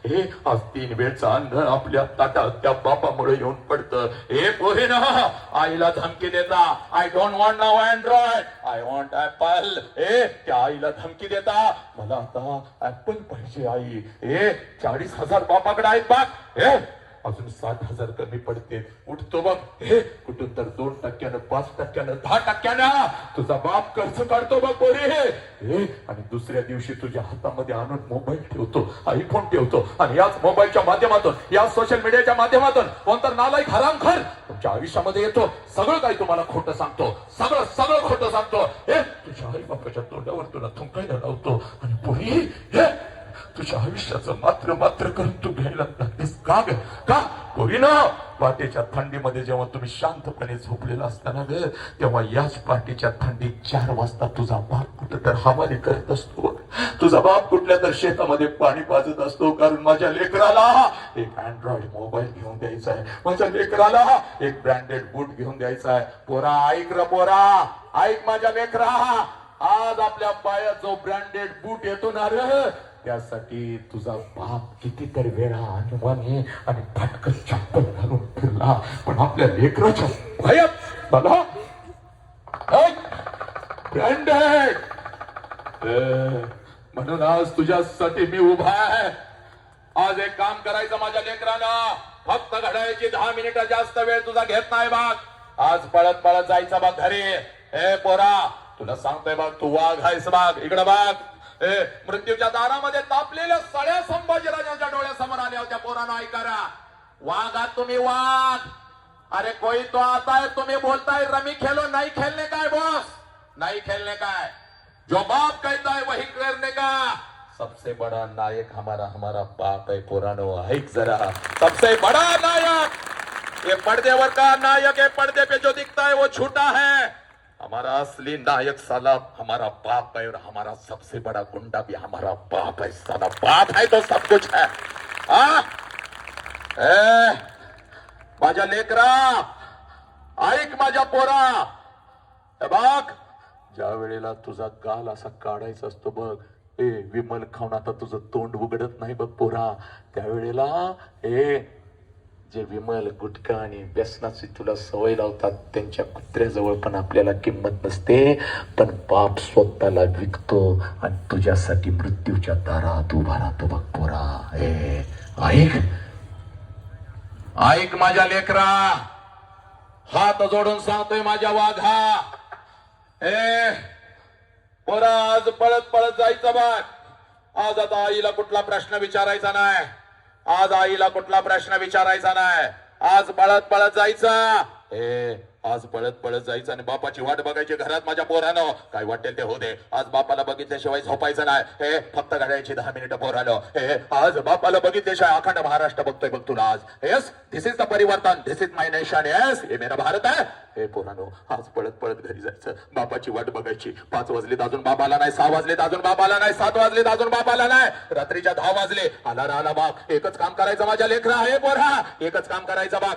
हे आज 3 वेळचं अन्न आपल्या ताटात त्या बापामुळे येऊन पडतं. हे पोहे ना आईला धमकी देता, I don't want now Android, I want apple. हे त्या आईला धमकी देता, मला आता ऍपल पाहिजे आई. हे 40,000 बापाकडे आहेत बाग. हे अजून 60,000 कमी पडते. उठतो बघ, हे कुठून तर 2%, 5%, 10% तुझा बाप कर्ज काढतो बघ पोरी. हे आणि दुसऱ्या दिवशी तुझ्या हातामध्ये आणून मोबाईल ठेवतो, आयफोन ठेवतो आणि याच मोबाईलच्या माध्यमातून, या सोशल मीडियाच्या माध्यमातून कोणतर नालायक हरामखोर तुमच्या आयुष्यामध्ये येतो. सगळं काही तुम्हाला खोटं सांगतो, सगळं खोटं सांगतो. हे तुझ्या आई बापाच्या तोंडावर तुला थुंकायला लावतो आणि पोरी हे तुझ्या आयुष्याचं मात्र करून तू घ्यायला लागतेस. का ग? का पोरी ना पहाटेच्या थंडीमध्ये जेव्हा तुम्ही शांतपणे झोपलेला असताना ग, तेव्हा याच पहाटेच्या थंडीत 4 वाजता तुझा बाप कुठं तर हवाली करत असतो. तुझा बाप कुठल्या तर शेतामध्ये पाणी पाजत असतो. कारण माझ्या लेकराला एक अँड्रॉइड मोबाईल घेऊन द्यायचा आहे, माझ्या लेकराला एक ब्रँडेड बूट घेऊन द्यायचा आहे. पोरा ऐक र पोरा, ऐक माझ्या लेकरा, आज आपल्या पायात जो ब्रँडेड बूट येतो ना रे, त्यासाठी तुझा बाप कितीतरी वेळा अनुमानी आणि फटकन चप्पल घालून फिरला, पण आपल्या लेकराच्या पायात मला ब्रँडेड. म्हणून आज तुझ्यासाठी मी उभा आहे. आज एक काम करायचं माझ्या लेकरानं, फक्त घड्याळीची 10 मिनिटं जास्त वेळ तुझा घेत नाही बाग. आज पळत जायचं बघ घरी. ए पोरा तुला सांगतोय बघ, तू वाघ आहेस बाग, इकडं बघ. मृत्यूच्या दारामध्ये तापलेल्या सळ्या संभाजीराजांच्या डोळ्यासमोर आल्या होत्या. पोरांनो ऐका, वाघात तुम्ही वाघ. अरे कोई तो आता है, तुम्ही बोलताय रमी खेलो, नहीं खेलने का है बॉस, नहीं खेलने का है. जो बाप कहता है वही करने का. सबसे बड़ा नायक हमारा बाप है. पुरानो ऐक जरा, सबसे बड़ा नायक ये पर्देवर का नायक है, पर्दे पे जो दिखता है वो झूठा है. हमारा असली नायक साला हमारा बाप है, और हमारा सबसे बड़ा गुंडा भी हमारा बाप है. साला बाप है तो सब कुछ है. माझ्या लेकरा ऐक, माझ्या पोरा, बघ ज्या वेळेला तुझा गाल असा काढायचा असतो बघ, विमल खाऊन आता तुझं तोंड उघडत नाही बघ पोरा, त्यावेळेला जे विमल गुटखा आणि व्यसनाची तुला सवय लावतात त्यांच्या कुत्र्याजवळ पण आपल्याला किंमत नसते. पण बाप स्वतःला विकतो आणि तुझ्यासाठी मृत्यूच्या दारात उभा राहतो बघ पोरा. ऐक ऐक माझ्या लेकरा, हात जोडून सांगतोय माझ्या वाघा. पोरा आज पळत जायचं बघ. आज आता आईला कुठला प्रश्न विचारायचा नाही. आज आईला कुठला प्रश्न विचारायचा नाही. आज पळत जायचं. आज पळत जायचं आणि बापाची वाट बघायची घरात. माझ्या पोरानं काय वाटेल ते हो दे, आज बापाला बघितल्याशिवाय झोपायचं नाही. फक्त घड्याळीची 10 मिनिटं पोरानं. आज बापाला बघितल्याशिवाय अखंड महाराष्ट्र बघतोय बघ तुला आज. येस, दिस इज द परिवर्तन, दिस इज माय नेशन. येस, हे मेरा भारत आहे. पोरानो आज पळत घरी जायचं, बापाची वाट बघायची. 5 वाजलेत अजून बाबाला नाही, 6 वाजलेत अजून बाबाला नाही, 7 वाजलेत अजून बाबाला नाही, रात्रीच्या 10 वाजले. आला बाग. एकच काम करायचं माझ्या लेकरा. पोरा एकच काम करायचं बाग.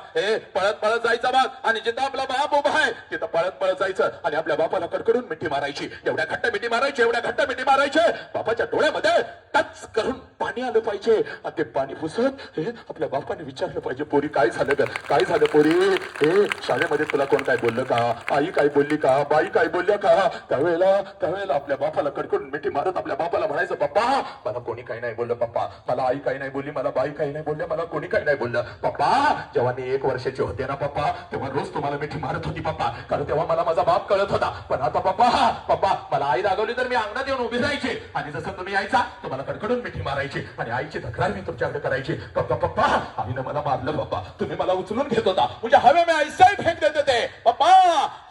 पळत जायचं बाग आणि जिथं आपला बाप उभा आहे तिथं पळत जायचं आणि आपल्या बापाला कडकडून मिठी मारायची. एवढ्या घट्ट मिठी मारायची, बापाच्या डोळ्यामध्ये टच करून पाणी आलं पाहिजे. आणि ते पाणी पुसत आपल्या बापाने विचारलं पाहिजे, पोरी काय झालं ग, काय झालं पोरी? शाळेमध्ये तुला कोण काय बोललं का, आई काय बोलली का, बाई काय बोलल्या का? त्यावेळेला आपल्या बापाला कडकडून मिठी मारत आपल्या बापाला म्हणायचं, पप्पा मला कोणी काही नाही बोललं, पप्पा मला आई काही नाही बोलली, मला बाई काही नाही बोलल्या, मला कोणी काही नाही बोललं. पप्पा जेव्हा मी 1 वर्षाचे होते ना पप्पा, तेव्हा रोज तुम्हाला मिठी मारत होती पप्पा, कारण तेव्हा मला माझा बाप कळत होता. पण आता पप्पा मला आई रागवली तर मी अंगणात येऊन उभी राहायची आणि जसं तुम्ही यायचा तुम्हाला कडकडून मिठी मारायची आणि आईची तक्रार मी तुमच्याकडे करायची. पप्पा आईनं मला मारलं पप्पा, तुम्ही मला उचलून घेत होता, मुझे हवे में ऐसा ही फेंक देते थे पप्पा.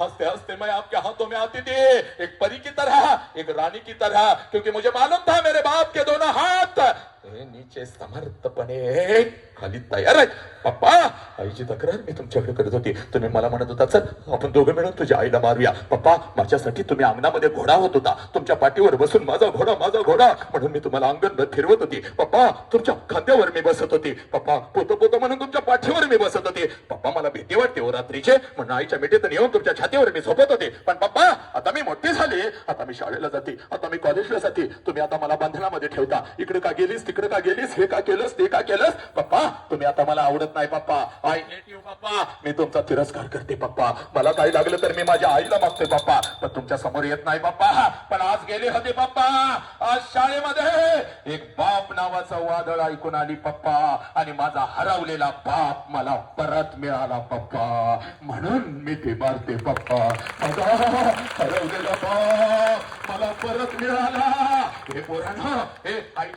हंसते मैं आपके हाथों में आती थी, एक परी की तरह, एक रानी की तरह, क्योंकि मुझे मालूम था मेरे बाप के दोनों हाथ नीचे समर्थपणे खाली तयार आहेत. पप्पा आईची तक्रार मी तुमच्याकडे करत होती, तुम्ही मला म्हणत होता चल आपण दोघं मिळून तुझ्या आईला मारूया. पप्पा माझ्यासाठी तुम्ही अंगणामध्ये घोडा होत होता, तुमच्या पाठीवर बसून माझा घोडा म्हणून मी तुम्हाला अंगण फिरवत होती. पप्पा तुमच्या खांद्यावर मी बसत होती. पप्पा पोतं म्हणून तुमच्या पाठीवर मी बसत होती. पप्पा मला भीती वाटते हो रात्रीचे, म्हणून आईच्या मिठीतून येऊन तुमच्या छातीवर मी झोपत होते. पण पप्पा आता मी मोठी झाली, आता मी शाळेला जाते, आता मी कॉलेजला जाते, तुम्ही आता मला बंधनामध्ये ठेवता. इकडे का गेलीस तिकडे का गेलीस, हे का केलंस, ते का केलंस? पप्पा तुम्ही आता मला आवडत नाही पप्पा. आय हेट यू पप्पा. मी तुमचा तिरस्कार करते पप्पा. मला काही लागलं तर मी माझ्या आईला मागते पप्पा, पण तुमच्या समोर येत नाही पप्पा. पण आज गेले होते पप्पा, आज शाळेमध्ये एक बाप नावाचं वादळ ऐकून आली पप्पा, आणि माझा हरवलेला बाप मला परत मिळाला पप्पा. म्हणून मी ते मारते पप्पा. माझा हरवलेला बाप मला परत मिळाला. हे पोरांनो, हे आई